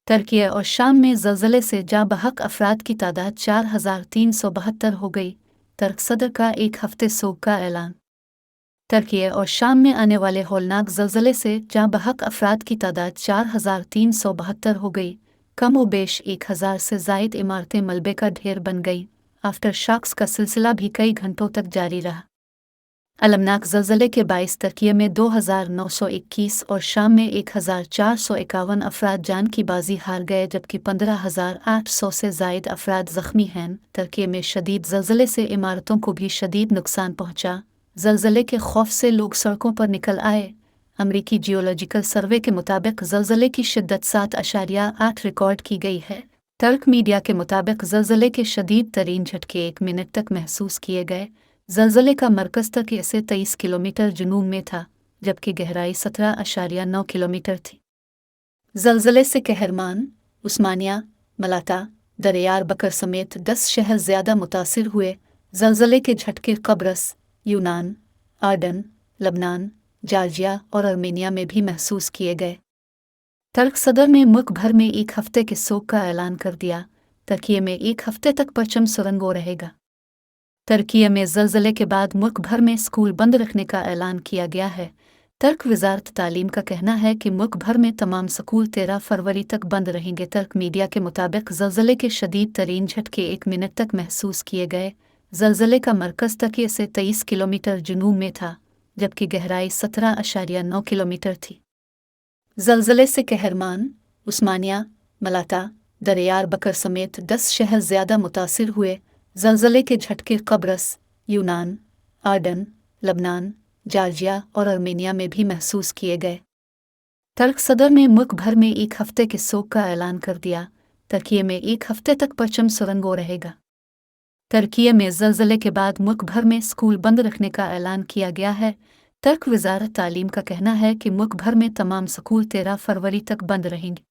तुर्की और शाम में ज़लज़ले से जाँ बहक अफराद की तादाद 4,372 हो गई। तुर्क सदर का एक हफ्ते सोग का ऐलान। तुर्की और शाम में आने वाले होलनाक ज़लज़ले से जाँ बहक अफराद की तादाद 4,372 हो गई। कम व बेश 1,000 से ज़ायद इमारतें मलबे का ढेर बन गई। आफ्टर शॉक्स का सिलसिला भी कई घंटों तक जारी रहा। अलमनाक ज़लज़ले के बाइस तुर्की में 2,921 और शाम में 1,451 अफराद जान की बाजी हार गए, जबकि 15,800 से ज़ायद अफराद ज़ख्मी हैं। तुर्की में शदीद ज़लज़ले से इमारतों को भी शदीद नुकसान पहुँचा। ज़लज़ले के खौफ से लोग सड़कों पर निकल आए। अमरीकी जियोलॉजिकल सर्वे के मुताबिक ज़लज़ले की शिद्दत 7.8 रिकॉर्ड की गई है। तुर्क मीडिया के मुताबिक ज़लज़ले के शदीद तरीन झटके 1 मिनट तक महसूस किए गए। ज़लज़ले का मरकज़ तुर्की से 23 किलोमीटर जुनूब में था, जबकि गहराई 17.9 किलोमीटर थी। ज़लज़ले से कहरमान, उस्मानिया, मलाता, दरियार बकर समेत 10 शहर ज़्यादा मुतासिर हुए। ज़लज़ले के झटके कब्रस, यूनान, आर्डन, लबनान, जॉर्जिया और आर्मेनिया में भी महसूस किए गए। तुर्क सदर ने मुल्क भर में एक हफ्ते के सोग का ऐलान कर दिया। तुर्की में एक हफ्ते तक परचम सुरंगो रहेगा। तुर्की में ज़लज़ले के बाद मुल्क भर में स्कूल बंद रखने का ऐलान किया गया है। तुर्क वज़ारत तालीम का कहना है कि मुल्क भर में तमाम स्कूल 13 फरवरी तक बंद रहेंगे। तुर्क मीडिया के मुताबिक ज़लज़ले के शदीद तरीन झटके 1 मिनट तक महसूस किए गए। ज़लज़ले का मरकज़ तुर्की से 23 किलोमीटर जुनूब में था, जबकि गहराई 17.9 किलोमीटर थी। ज़लज़ले से कहरमान, उस्मानिया, मलाता, दरियार बकर समेत 10 शहर ज़्यादा मुतासिर हुए। ज़लज़ले के झटके कब्रस, यूनान, आर्डन, लबनान, जॉर्जिया और आर्मेनिया में भी महसूस किए गए। तुर्क सदर ने मुल्क भर में एक हफ्ते के सोग का ऐलान कर दिया। तुर्की में एक हफ्ते तक परचम सुरंगो रहेगा। तुर्की में ज़लज़ले के बाद मुल्क भर में स्कूल बंद रखने का ऐलान किया गया है। तुर्क वज़ारत तालीम का कहना है कि मुल्क भर में तमाम स्कूल 13 फरवरी तक बंद रहेंगे।